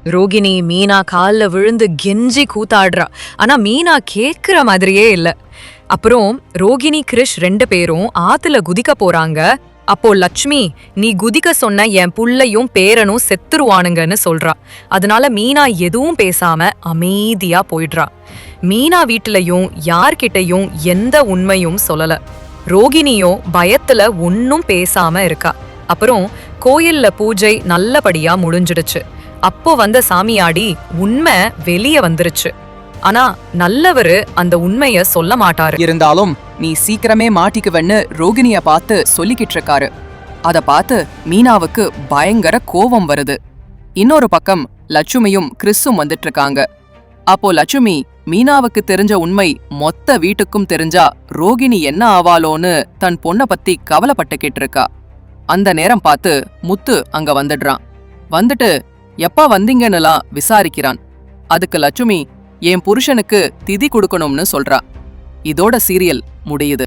ரோகிணி மீனா கால்ல விழுந்து கெஞ்சி கூத்தாடுறா. ஆனா மீனா கேக்குற மாதிரியே இல்ல. அப்புறம் ரோகிணி கிரிஷ் 2 பேரும் ஆத்துல குதிக்க போறாங்க. அப்போ லட்சுமி, நீ குதிக்க சொன்ன என் புள்ளையும் பேரனும் செத்துருவானுங்கன்னு சொல்றா. அதனால மீனா எதுவும் பேசாம அமைதியா போயிடுறா. மீனா வீட்டுலயும் யார்கிட்டயும் எந்த உண்மையும் சொல்லல. ரோகிணியும் பயத்துல ஒன்னும் பேசாம இருக்கா. அப்புறம் கோயில்ல பூஜை நல்லபடியா முடிஞ்சிடுச்சு. அப்போ வந்த சாமியாடி உண்மை வெளிய வந்துருச்சு. ஆனா நல்லவரு அந்த உண்மைய சொல்ல மாட்டாரு. இருந்தாலும் நீ சீக்கிரமே மாட்டிக்குவன்னு ரோகிணிய பார்த்து சொல்லிக்கிட்டு இருக்காரு. அத பார்த்து மீனாவுக்கு பயங்கர கோபம் வருது. இன்னொரு பக்கம் லட்சுமியும் கிறிஸும் வந்துட்டு இருக்காங்க. அப்போ லட்சுமி மீனாவுக்கு தெரிஞ்ச உண்மை மொத்த வீட்டுக்கும் தெரிஞ்சா ரோகிணி என்ன ஆவாளோன்னு தன் பொண்ண பத்தி கவலைப்பட்டுக்கிட்டு இருக்கா. அந்த நேரம் பார்த்து முத்து அங்க வந்துடுறான். வந்துட்டு எப்ப வந்தீங்கன்னுலாம் விசாரிக்கிறான். அதுக்கு லட்சுமி என் புருஷனுக்கு திதி கொடுக்கணும்னு சொல்றா. இதோட சீரியல் முடியுது.